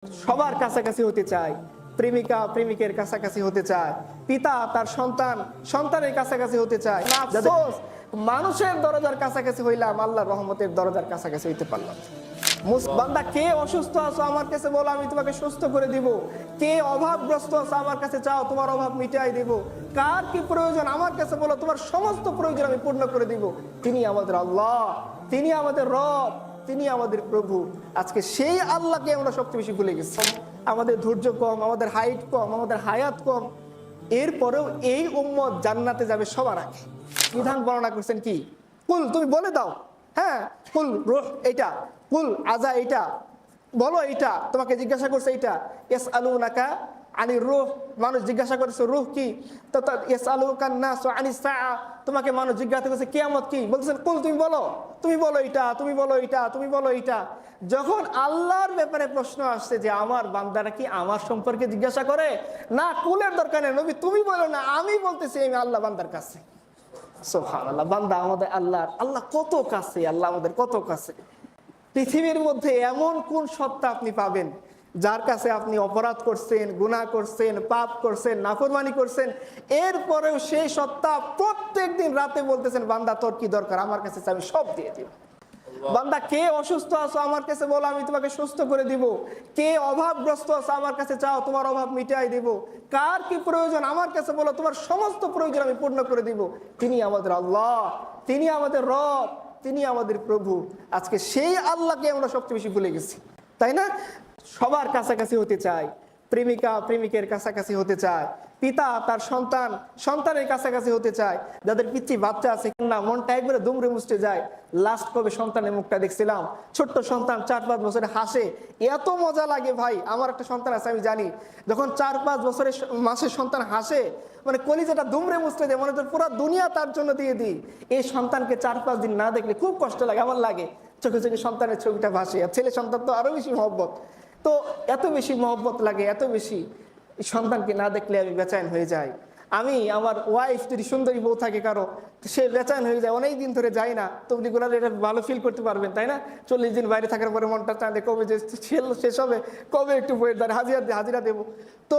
সবার কাছাকাছি হতে চায়, প্রেমিকা প্রেমিকের কাছাকাছি হতে চায়, পিতা তার সন্তান সন্তানের কাছাকাছি হতে চায়। আফসোস, মানুষের দরজার কাছাকাছি হইলাম, আল্লাহর রহমতের দরজার কাছাকাছি হইতে পারলাম। বান্দা, কে অসুস্থ আছো আমার কাছে বলো, আমি তোমাকে সুস্থ করে দিব। কে অভাবগ্রস্ত আছো আমার কাছে চাও, তোমার অভাব মিটাই দিব। কার কি প্রয়োজন আমার কাছে বলো, তোমার সমস্ত প্রয়োজন আমি পূর্ণ করে দিব। তিনি আমাদের আল্লাহ, তিনি আমাদের রব, তিনি আমাদের প্রভু। আজকে সেই আল্লাহকে আমরা সবচেয়ে বেশি ভুলে গেছি। আমাদের ধৈর্য কম, আমাদের হাইট কম, আমাদের হায়াত কম। এরপরেও এই উম্মত জান্নাতে যাবে সবার আগে। বিধান বর্ণনা করছেন কি? কুল, তুমি বলে দাও। হ্যাঁ, কুল রূহ এইটা, কুল আজা এইটা, বলো এইটা। তোমাকে জিজ্ঞাসা করছে এইটা, ইয়াসআলুনাকা আনির রূহ, মানুষ জিজ্ঞাসা করেছে রূহ কি, তো ইয়াসআলুকান নাসু আনিস সাআ, তোমাকে মানুষ জিজ্ঞাসা করেছে কিয়ামত কি, বলছেন কুল তুমি বলো, তুমি বলো এইটা, তুমি বলো এইটা, তুমি বলো এইটা। যখন আল্লাহর ব্যাপারে প্রশ্ন আসছে যে আমার বান্দারা কি আমার সম্পর্কে জিজ্ঞাসা করে, না কুলের দরকার নেই, নবী তুমি বলো না, আমি বলতেছি আমি আল্লাহ বান্দার কাছে। সুবহানাল্লাহ, বান্দা আমাদের আল্লাহর, আল্লাহ কত কাছে, আল্লাহ আমাদের কত কাছে। পৃথিবীর মধ্যে এমন কোন সত্তা আপনি পাবেন যার কাছে আপনি অপরাধ করছেন, গুনাহ করছেন, পাপ করছেন, নাফরমানি করছেন, এরপরেও সেই সত্তা প্রত্যেকদিন রাতে বলতেছেন বান্দা তোর কি দরকার আমার কাছে আমি সব দিয়ে দিব। বান্দা, কে অসুস্থ আছো আমার কাছে বলো, আমি তোমাকে সুস্থ করে দিব। কে অভাবগ্রস্ত আছো আমার কাছে চাও, তোমার অভাব মিটাই দিব। কার কি প্রয়োজন আমার কাছে বলো, তোমার সমস্ত প্রয়োজন আমি পূর্ণ করে দিব। তিনি আমাদের আল্লাহ, তিনি আমাদের রব, তিনি আমাদের প্রভু। আজকে সেই আল্লাহকে আমরা সবচেয়ে বেশি ভুলে গেছি, তাই না? সবার কাছাকাছি হতে চায়, প্রেমিকা প্রেমিকের কাছাকাছি হতে চায়, পিতা তার সন্তান সন্তানের কাছাকাছি হতে চায়। যাদের পিচ্ছি বাচ্চা আছে না, মনটা একবারে দুমড়ে মুচড়ে যায়। লাস্ট কবে সন্তানের মুখটা দেখছিলাম, ছোট্ট সন্তান 4-5 বছরে হাসে, এত মজা লাগে ভাই। আমার একটা সন্তান আছে, আমি জানি যখন 4-5 বছরের মাসের সন্তান হাসে, মানে কলিজাটা দুমড়ে মুচড়ে যায়, মনে হচ্ছে পুরো দুনিয়া তার জন্য দিয়ে দিই। এই সন্তানকে 4-5 দিন না দেখলে খুব কষ্ট লাগে, আমার লাগে, চোখে চোখে সন্তানের ছবিটা ভাসে। আর ছেলে সন্তান তো আরো বেশি মহব্বত, তো এত বেশি মহব্বত লাগে, এত বেশি। সন্তানকে না দেখলে আমি বেচैन হয়ে যাই। আমি আমার ওয়াইফ যদি সুন্দরী বউ থাকে কারো, সে বেচैन হয়ে যায়, অনেক দিন ধরে যায় না। তবলিগুলো এটা ভালো ফিল করতে পারবেন, তাই না? 40 দিন বাইরে থাকার পরে মনটা চাঁদে কবে যে শেষ হবে, কবে একটু বইয়ের দ্বারা হাজিরা দেবো। তো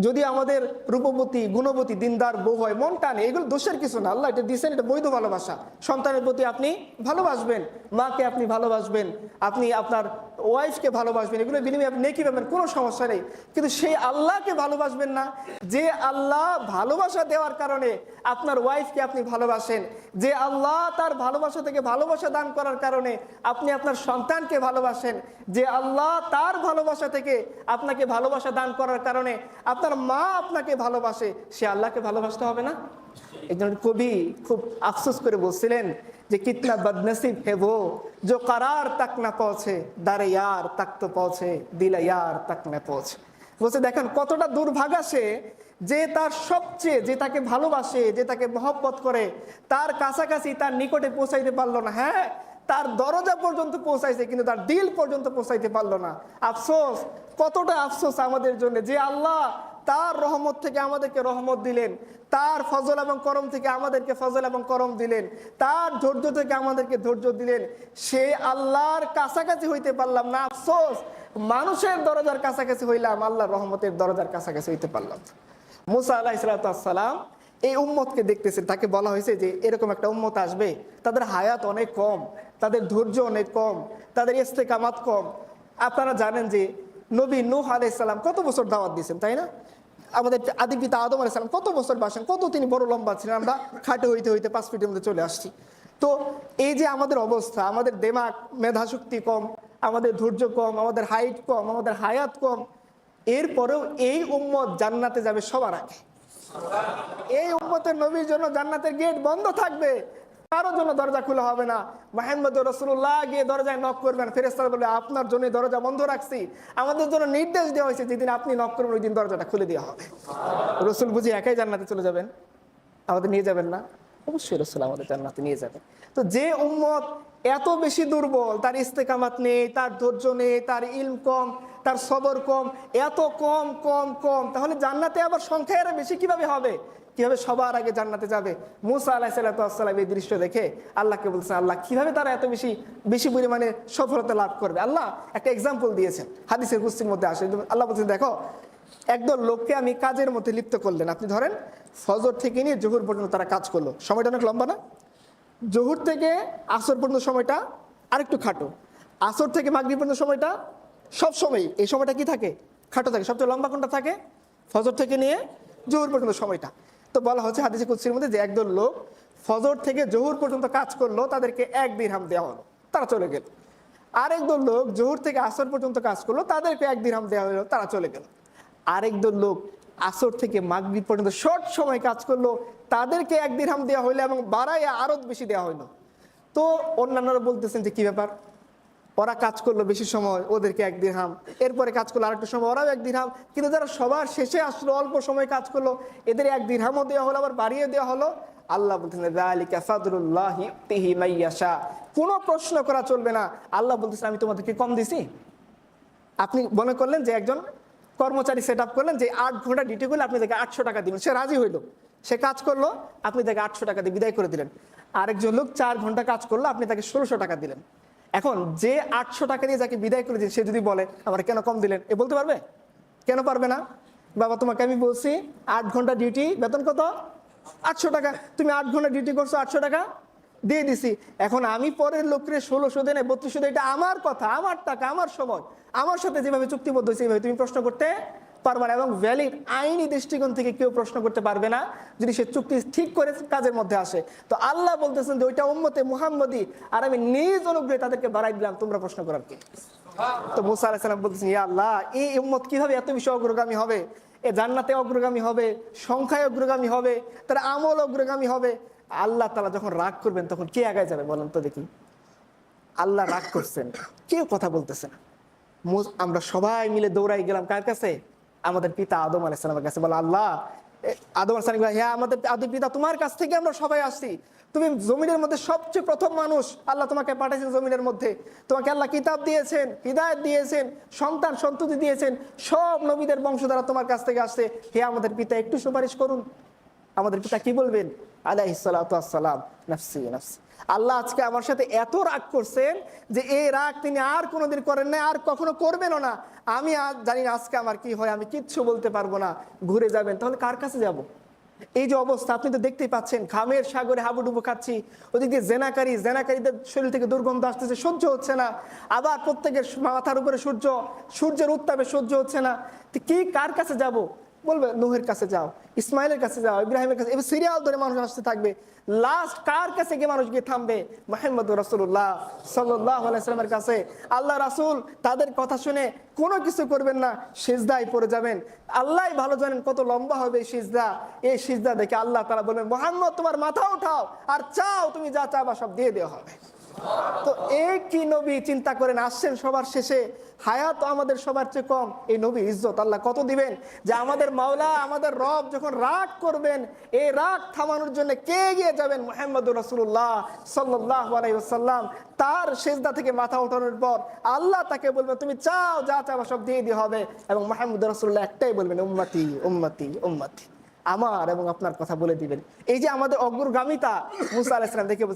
যদি আমাদের রূপবতী গুণবতী দিনদার বউ হয়, মন টানে, এগুলো দোষের কিছু না, আল্লাহ এটা দিয়েছেন, এটা বৈধ ভালোবাসা। সন্তানের প্রতি আপনি ভালোবাসবেন, মাকে আপনি ভালোবাসবেন, আপনি আপনার ওয়াইফকে ভালোবাসবেন, এগুলো বিনিময়ে আপনি নেকি পাবেন, কোনো সমস্যা নেই। কিন্তু সেই আল্লাহকে ভালোবাসবেন না, যে আল্লাহ ভালোবাসা দেওয়ার কারণে আপনার ওয়াইফকে আপনি ভালোবাসেন, যে আল্লাহ তার ভালোবাসা থেকে ভালোবাসা দান করার কারণে আপনি আপনার সন্তানকে ভালোবাসেন, যে আল্লাহ তার ভালোবাসা থেকে আপনাকে ভালোবাসা দান করার কারণে আপনার মা আপনাকে ভালোবাসে, সে আল্লাহকে ভালোবাসতে হবে না? একজন কবি খুব আফসোস করে বলছিলেন যে কিতনা বদনসিব হে वो जो करार तक ना पहुंचे दारे यार तक तो पहुंचे दिल यार तक ना पहुंचे। বলছে দেখেন কতটা দুর্ভাগা সে, যে তার সবচেয়ে, যে তাকে ভালোবাসে, যে তাকে মহব্বত করে, তার কাছাকাছি তার নিকটে পৌঁছাইতে পারলো না। হ্যাঁ, তার দরজা পর্যন্ত পৌঁছাইছে কিন্তু তার দিল পর্যন্ত পৌঁছাইতে পারলো না। আফসোস, কতটা আফসোস আমাদের জন্য, যে আল্লাহ তার রহমত থেকে আমাদেরকে রহমত দিলেন, তার ফজল এবং করম থেকে আমাদেরকে ফজল এবং করম দিলেন, তার ধৈর্য থেকে আমাদেরকে ধৈর্য দিলেন, সে আল্লাহর কাছাকাছি হইতে পারলাম না। আফসোস, মানুষের দরজার কাছাকাছি হইলাম, আল্লাহর রহমতের দরজার কাছাকাছি হইতে পারলাম। মুসা আলাইহিস সালাম এই উম্মতকে দেখতেছেন, তাকে বলা হয়েছে যে এরকম একটা উম্মত আসবে, তাদের হায়াত অনেক কম, তাদের ধৈর্য অনেক কম, তাদের ইস্তেকামাত কম। আপনারা জানেন যে নবী নূহ আলাইহিস সালাম কত বছর দাওয়াত দিয়েছেন, তাই না? আমাদের আদি পিতা আদম আলাইহিস সালাম কত বছর বাসেন, কত তিনি বড় লম্বা ছিলেন, আমরা খাটে হইতে হইতে 5 ফিটের মধ্যে চলে আসছি। তো এই যে আমাদের অবস্থা, আমাদের দেমাগ মেধা শক্তি কম, আমাদের ধৈর্য কম, আমাদের হাইট কম, আমাদের হায়াত কম, এরপরেও এই উম্মত জান্নাতে যাবে সবার আগে। এই উম্মতের নবীর জন্য জান্নাতের গেট বন্ধ থাকবে, কারোর জন্য দরজা খোলা হবে না। মুহাম্মদ রাসূলুল্লাহ গিয়ে দরজায় নক করবেন, ফেরেশতারা বলবে আপনার জন্য দরজা বন্ধ রাখছি, আমাদের জন্য নির্দেশ দেওয়া হয়েছে যেদিন আপনি নক করবেন ওই দিন দরজাটা খুলে দেওয়া হবে। রাসূল বুঝি একাই জান্নাতে চলে যাবেন, আমাদের নিয়ে যাবেন না? অবশ্যই রাসূল আমাদের জান্নাতে নিয়ে যাবেন। তো যে উম্মত এত বেশি দুর্বল, তার ইস্তেকামাত নেই, তার ধৈর্য নেই, তার ইলম কম, তার সবর কম, এত কম কম কম, তাহলে জান্নাতে আবার সংখ্যায় আরো বেশি কিভাবে হবে? কিভাবে সবার আগে জান্নাতে যাবে? মুসা আলাইহিসসালাম এই দৃশ্য দেখে আল্লাহকে বলছেন, আল্লাহ কিভাবে তারা এত বেশি বেশি পরিমাণে সফলতা লাভ করবে? আল্লাহ একটা এক্সাম্পল দিয়েছেন, হাদিসের কুদসির মধ্যে আসে। আল্লাহ বলছেন, দেখো একদল লোককে আমি কাজের মধ্যে লিপ্ত করলেন। আপনি ধরেন ফজর থেকে নিয়ে জোহর পর্যন্ত তারা কাজ করলো, সময়টা অনেক লম্বা না? জোহর থেকে আসর পর্যন্ত সময়টা আরেকটু খাটো, আসর থেকে মাগরিব পর্যন্ত সময়টা সব সময় এই সময়টা কি থাকে? খাটো থাকে। সবচেয়ে লম্বা কোনটা থাকে? ফজর থেকে নিয়ে জোহর পর্যন্ত সময়টা। তো বলা হচ্ছে হাদিসে কুদসির মধ্যে যে একদল লোক ফজর থেকে জোহর পর্যন্ত কাজ করলো, তাদেরকে 1 দিরহাম দেওয়া হলো, তারা চলে গেল। আরেকদল লোক জোহর থেকে আসর পর্যন্ত কাজ করলো, তাদেরকে 1 দিরহাম দেওয়া হলো, তারা চলে গেল। আরেকদল লোক আসর থেকে মাগরিব পর্যন্ত শর্ট সময় কাজ করলো, তাদেরকে 1 দিরহাম দেওয়া হইলো এবং বাড়াইয়া আরো বেশি দেওয়া হইলো। তো অন্যান্যরা বলতেছেন যে কি ব্যাপার, ওরা কাজ করলো বেশি সময়, ওদেরকে 1 দিরহাম, এরপরে কাজ করলো আরেকটু সময়, ওরাও 1 দিরহাম, কিন্তু যারা সবার শেষে আসলো অল্প সময় কাজ করলো, এদের 1 দিরহামও দেওয়া হলো, আবার বাড়িয়ে দেওয়া হলো। আল্লাহ বলতেছেন যালিকা ফাদলুল্লাহি ইউতিহি মাইয়াশা। কোনো প্রশ্ন করা চলবে না। আল্লাহ বলতেছেন আমি তোমাদেরকে কম দিছি? আপনি মনে করলেন যে একজন কর্মচারী সেট আপ করলেন যে 8 ঘন্টা ডিউটি করলে আপনি তাকে 800 টাকা দিবেন, সে রাজি হইলো, সে কাজ করলো, আপনি তাকে 800 টাকা দিয়ে বিদায় করে দিলেন। আরেকজন লোক 4 ঘন্টা কাজ করলো, আপনি তাকে 1600 টাকা দিলেন। এখন যে 800 টাকা দিয়ে যাকে বিদায় করে দিন, সে যদি বলে আমার কেন কম দিলেন, এ বলতে পারবে? কেন পারবে না? বাবা তোমাকে আমি বলছি 8 ঘন্টা ডিউটি, বেতন কত? 800 টাকা। তুমি 8 ঘন্টা ডিউটি করছো, 800 টাকা দিয়ে দিছি। এখন আমি পরের লোকরে 1600 দেন 3200 দেন, এটা আমার কথা, আমার টাকা, আমার সময়, আমার সাথে যেভাবে চুক্তিবদ্ধ হয়েছে এইভাবে তুমি প্রশ্ন করতে পারবে না। এবং ভ্যালিড আইনি দৃষ্টিকোণ থেকে কেউ প্রশ্ন করতে পারবে না যদি সে চুক্তি ঠিক করে কাজের মধ্যে আসে। তো আল্লাহ বলতেছেন যে ওইটা উম্মতে মুহাম্মদী, আর আমি নিজ অনুগ্রহে তাদেরকে বাড়াই দিলাম, তোমরা প্রশ্ন করার কি? তো মুসা আলাইহিস সালাম বলতেছেন, ইয়া আল্লাহ, এই উম্মত কিভাবে এত বেশি অগ্রগামী হবে? এ জান্নাতে অগ্রগামী হবে, সংখ্যায় অগ্রগামী হবে, তার আমল অগ্রগামী হবে। আল্লাহ তাআলা যখন রাগ করবেন তখন কে আগায় যাবে বলেন তো দেখি? আল্লাহ রাগ করছেন, কেউ কথা বলতেছে না। আমরা সবাই মিলে দৌড়াই গেলাম কার কাছে? আমাদের পিতা আদম আলাইহিস সালামের কাছে। বলে আল্লাহ, আদম আলাইহিস সালাম, হ্যাঁ আমাদের আদি পিতা, তোমার কাছ থেকে আমরা সবাই আসছি। তুমি জমিনের মধ্যে সবচেয়ে প্রথম মানুষ, আল্লাহ তোমাকে পাঠিয়েছেন জমিনের মধ্যে, তোমাকে আল্লাহ কিতাব দিয়েছেন, হিদায়াত দিয়েছেন, সন্তান সন্ততি দিয়েছেন, সব নবীদের বংশধারা তোমার কাছ থেকে আসছে। হে আমাদের পিতা, একটু সুপারিশ করুন। আমাদের পিতা কি বলবেন? আলাইহিস সালাতু ওয়াস সালাম, নাফসি নাফসি। আল্লাহ আজকে আমার সাথে এত রাগ করছেন যে এই রাগ তিনি আর কোনোদিন করেন না, আর কখনো করবেনও না। আমি আজ জানি না আজকে আমার কি হয়, আমি কিচ্ছু বলতে পারবো না। ঘুরে যাবেন, তাহলে কার কাছে যাব? এই যে অবস্থা আপনি তো দেখতেই পাচ্ছেন, ঘামের সাগরে হাবুডুবু খাচ্ছি, ওদিক দিয়ে জেনাকারীদের শরীর থেকে দুর্গন্ধ আসতেছে, সহ্য হচ্ছে না। আবার প্রত্যেকের মাথার উপরে সূর্যের উত্তাপে সহ্য হচ্ছে না। তো কি কার কাছে যাব? বলবে নূহের কাছে যাও, ইসমাইলের কাছে যাও, ইব্রাহিমের কাছে, এবার সিরিয়াল ধরে মানুষ আসতে থাকবে। লাস্ট কার কাছে গিয়ে মানুষ গিয়ে থামবে? মুহাম্মদুর রাসূলুল্লাহ সাল্লাল্লাহু আলাইহি ওয়াসাল্লামের কাছে। আল্লাহ রাসূল তাদের কথা শুনে কোনো কিছু করবেন না, সিজদায় পড়ে যাবেন। আল্লাহই ভালো জানেন কত লম্বা হবে এই সিজদা। এই সিজদা দেখে আল্লাহ তাআলা বলবেন, মুহাম্মদ তোমার মাথা উঠাও, আর চাও, তুমি যা চাবা সব দিয়ে দেওয়া হবে। তো এই কি নবী চিন্তা করেন, আসছেন সবার শেষে, হায়াত আমাদের সবার চেয়ে কম, এই নবী ইজ্জত আল্লাহ কত দিবেন? যে আমাদের মাওলা, আমাদের রব যখন রাগ করবেন, এই রাগ থামানোর জন্য কে এগিয়ে যাবেন? মুহাম্মদুর রাসূলুল্লাহ সাল্লাল্লাহু আলাইহি ওয়াসাল্লাম। তার সিজদা থেকে মাথা ওঠানোর পর আল্লাহ তাকে বলবেন, তুমি চাও, যা চাও সব দিয়ে দেওয়া হবে। এবং মুহাম্মদুর রাসূলুল্লাহ একটাই বলবেন, উম্মতি উম্মতি উম্মতি, আমার এবং আপনার কথা বলে দিবেন। এই যে আমাদের অগ্রগামিতা, মুসা আলাইহিস সালাম দেখে